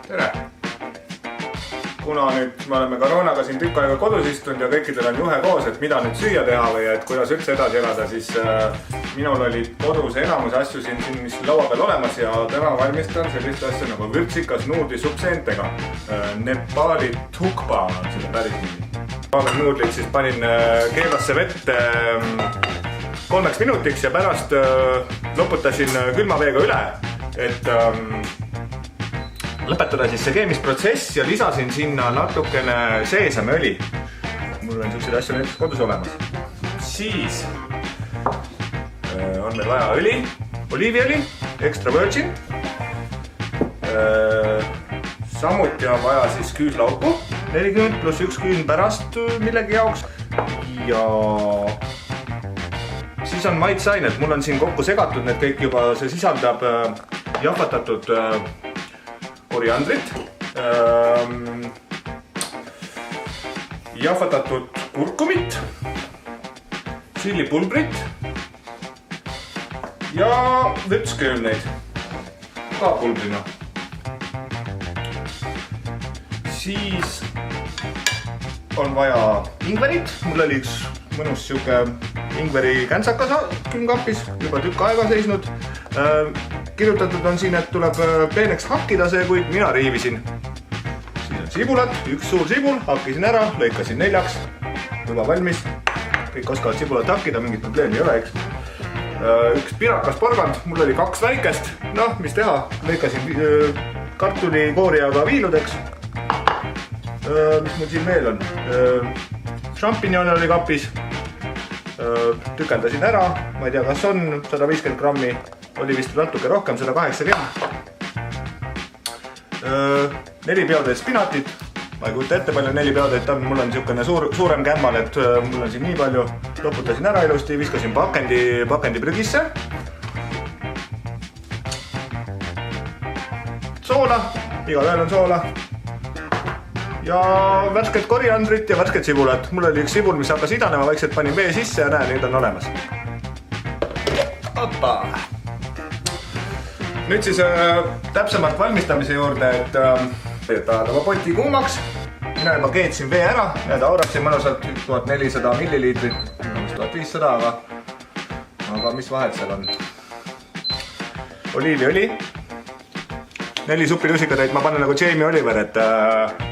Tere! Kuna nüüd me oleme koroonaga siin tükk aega kodus istunud ja kõikidel on juhe koos, et mida nüüd süüa teha või et kuidas üldse edasi elada, siis minul oli kodus enamus asju siin mis laua peal olemas ja täna valmistan sellist asja nagu vürtsikas nuudli subseentega. Nepali thukpa on selle päris nimi. Nuudlid siis panin keevasse vette 3 minutiks ja pärast loputasin külma veega üle, et lõpetada siis see keemisprotsess ja lisasin sinna natukene seesamiõli. Mul on selliseid asju näiteks kodus olemas. Siis on meil vaja õli, oliiviõli, extra virgin. Samuti on vaja siis küüslauku, 40 pluss 1 küün pärast millegi jaoks. Ja siis on maitseained, mul on siin kokku segatud need kõik juba, see sisaldab jahvatatud koriandrit, jahvatatud kurkumit, tšillipulbrit ja vürtsköömneid ka pulbrina. Siis on vaja ingverit, mul oli üks mõnus siuke ingveri käntsakas külmkapis, juba tükk aega seisnud. Kirjutatud on siin, et tuleb peeneks hakkida see, kuid mina riivisin. Siis on sibulat, üks suur sibul, hakkisin ära, lõikasin 4, juba valmis. Kõik oskavad sibulat hakkida, mingit probleemi ei ole, eks. Üks pirakas porgand, mul oli 2 väikest, noh, mis teha, lõikasin kartulikooriaga viiludeks. Mis mul siin veel on? Champignon oli kapis, tükeldasin ära, ma ei tea, kas on 150 grammi, oli vist natuke rohkem, 180. 4 peotäis spinatit, ma ei kujuta ette palju 4 peotäit on, mul on niisugune suurem kämmal, et mul on siin nii palju. Loputasin ära ilusti, viskasin pakendi prügisse. Soola, igaühel on soola. Ja värsket koriandrit ja värsket sibulat. Mul oli üks sibul, mis hakkas idanema, vaikselt panin vee sisse ja näe, nüüd on olemas. Oppa! Nüüd siis täpsemalt valmistamise juurde, et ajada poti kuumaks. Mina juba keetsin vee ära, need aurasin mõnusalt 1400 milliliitrit, 1500, aga mis vahet seal on? Oliiviõli. 4 supilusikatäit ma panen nagu Jamie Oliver, et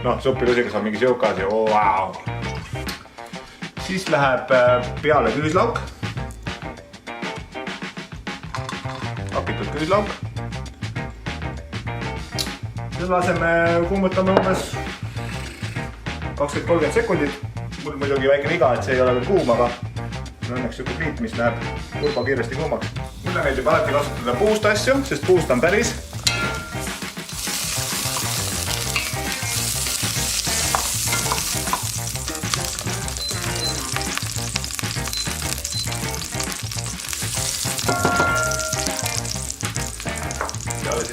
noh, supilusikas on mingi siukas ja wow. Siis läheb peale küüslauk. Hakitud küüslauk. Siis laseme kuumutame umbes 20-30 sekundit. Mul muidugi väike viga, et see ei ole veel kuum, aga õnneks siuke pliit, mis läheb turba kiiresti kuumaks. Mulle meeldib alati kasutada puust asju, sest puust on päris.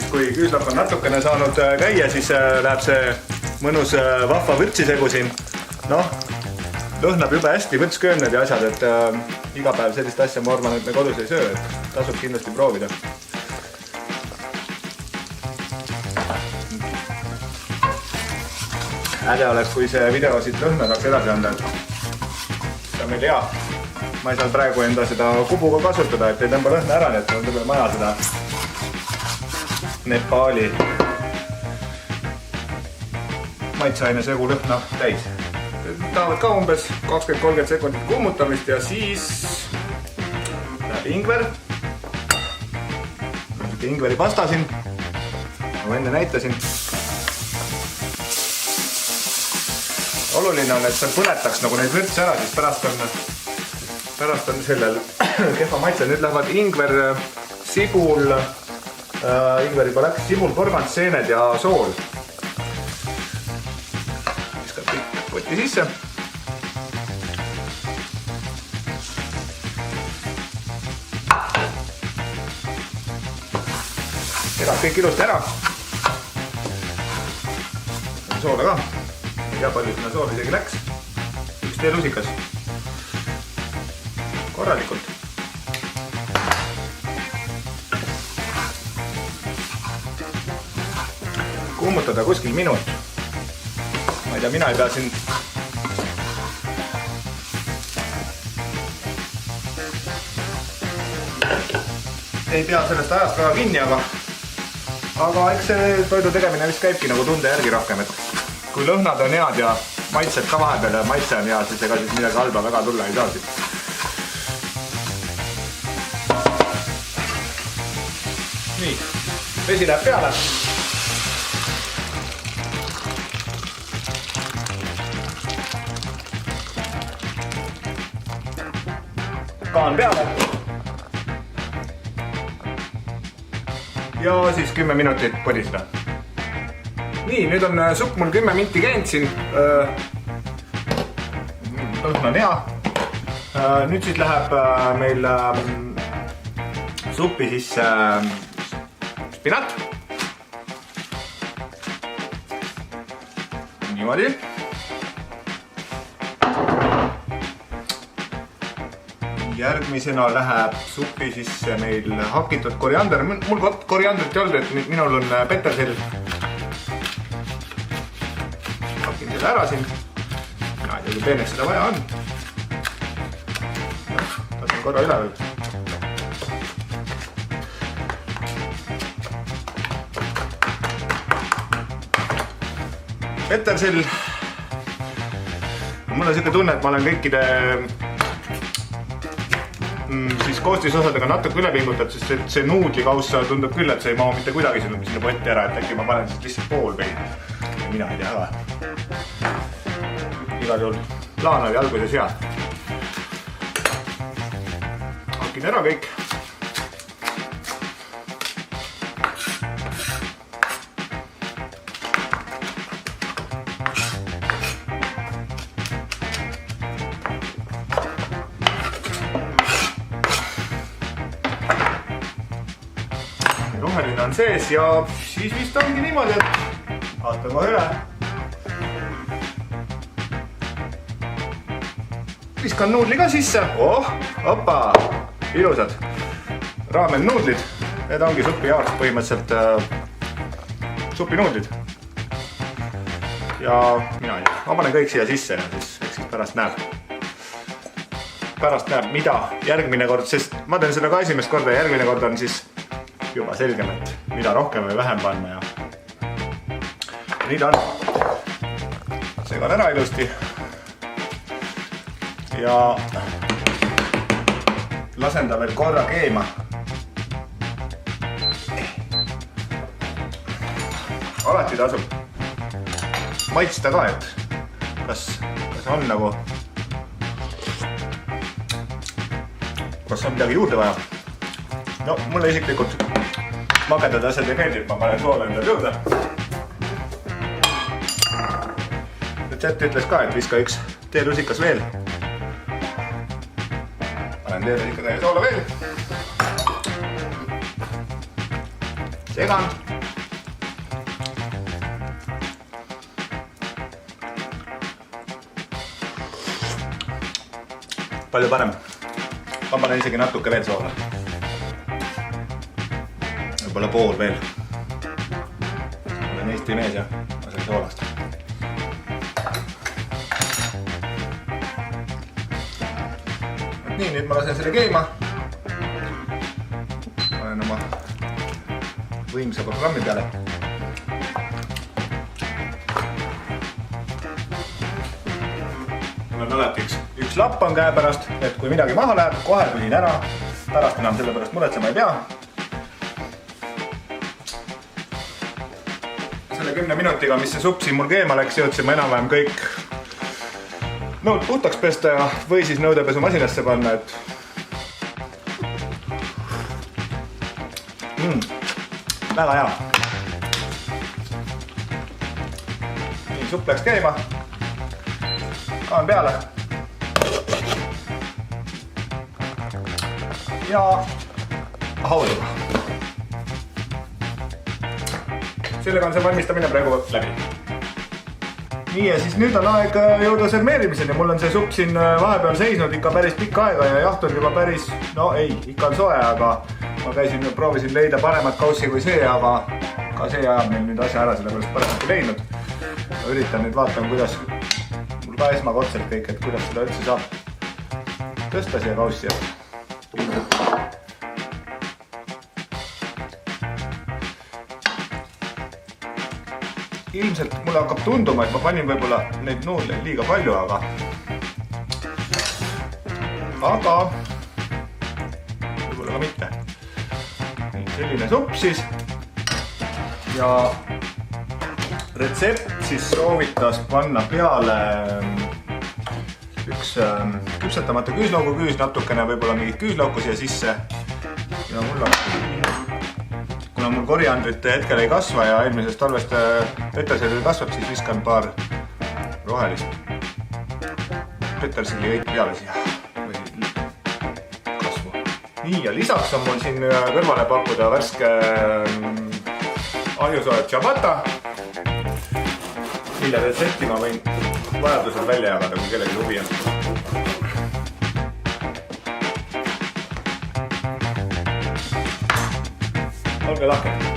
Kui küüslauk on natukene saanud käia, siis läheb see mõnus vahva vürtsisegu siin. Noh, lõhnab juba hästi vürtsköömned ja asjad, et iga päev sellist asja ma arvan, et me kodus ei söö, et tasub kindlasti proovida. Äge oleks, kui see video siit lõhna saaks edasi anda, et see on meil hea. Ma ei saa praegu enda seda kubuga kasutada, et ei tõmba lõhna ära, nii et on tõmba maja seda Nepali maitseaine segu lõhna täis. Tahavad ka umbes 20-30 sekundit kuumutamist ja siis läheb ingver. Ingveri pasta siin, nagu enne näitasin. Oluline on, et see põletaks nagu neid vürtse ära, siis pärast on sellel kehva maitse. Nüüd lähevad ingver, sibul, ingveri juba läks, sibul, porgand, seened ja sool. Viskab kõik poti sisse. Tegab kõik ilusti ära. Soola ka. Ei tea palju sinna sool isegi läks. Üks teelusikas. Korralikult. kummutada kuskil minut. Ma ei tea, mina ei pea siin sellest ajast väga kinni, aga eks see toidu tegemine vist käibki nagu tunde järgi rohkem, et kui lõhnad on head ja maitsed ka vahepeal ja maitse on hea, siis ega siis midagi halba väga tulla ei saa siit. Nii, vesi läheb peale. Kaan peale. Ja siis 10 minutit podiseda. Nii, nüüd on supp mul 10 minti käinud siin. Lõhn on hea. Nüüd siis läheb meil suppi sisse spinat. Niimoodi. Järgmisena läheb suppi sisse meil hakitud koriander. Mul koriandrit ei olnud, et minul on petersil. Hakin selle ära siin. Mina ei tea, kui peeneks seda vaja on. Tasin korra üle veel. Petersil. Mul on selline tunne, et ma olen kõikide siis koostisosadega natuke üle pingutat, sest see nuudlikauss tundub küll, et see ei maa mitte kuidagi sinna potti ära, et äkki ma panen siis lihtsalt pool või mina ei tea ka. Igal juhul plaan oli alguses hea. Hakin ära kõik. Roheline on sees ja siis vist ongi niimoodi, et vaatan kohe üle. Viskan nuudli ka sisse. Opa, ilusad raamen nuudlid. Need ongi supi jaoks põhimõtteliselt supinuudlid. Ja mina ei tea, ma panen kõik siia sisse ja siis pärast näeb. Pärast näeb, mida järgmine kord, sest ma teen seda ka esimest korda ja järgmine kord on siis juba selgem, et mida rohkem või vähem panna ja nii ta on. Segan ära ilusti ja lasen ta veel korra keema. Alati tasub maitsta ka, et kas on nagu, kas on midagi juurde vaja. No mulle isiklikult magedad asjad ei meeldi, ma panen soola endale juurde. Retsept ütles ka, et viska üks teelusikas veel. Panen teelusika täie soola veel. Segan. Palju parem. Ma panen isegi natuke veel soola. Võib-olla pool veel. Olen Eesti mees ja ma sain soolast. Nii, nüüd ma lasen selle keema. Panen oma võimsa programmi peale. Mul on alati üks lapp on käe pärast, et kui midagi maha läheb, kohe pühin ära. Pärast enam selle pärast muretsema ei pea. Selle 10 minutiga, mis see supp siin mul keema läks, jõudsime enam-vähem kõik nõud puhtaks pesta ja või siis nõudepesumasinasse panna, et väga hea. Nii, supp läks keema. Kaan peale. Ja hauduga. Sellega on see valmistamine praegu läbi. Nii ja siis nüüd on aeg jõuda sermeerimiseni. Mul on see supp siin vahepeal seisnud ikka päris pikka aega ja jaht on juba päris, no ei, ikka on soe, aga ma proovisin leida paremat kaussi kui see, aga Ka see ajab meil nüüd asja ära, sellepärast paremalt ei leidnud. Ma üritan nüüd vaatama, kuidas mul ka esmakordselt kõik, et kuidas seda üldse saab tõsta siia kaussi. Ilmselt mulle hakkab tunduma, et ma panin võib-olla neid nuudleid liiga palju, aga võib-olla ka mitte. Selline supp siis. Ja retsept siis soovitas panna peale üks küpsetamata küüslaugu küüs, natukene võib-olla mingit küüslauku siia sisse. Ja kuna mul koriandrit hetkel ei kasva ja eelmisest talvest peterselil kasvab, siis viskan paar rohelist peterseli õit peale siia kasvu. Nii, ja lisaks on mul siin kõrvale pakkuda värske ahjusoojad ciabatta, mille retsepti ma võin vajadusel välja jagada, kui kellegi huvi on. Olge lahke!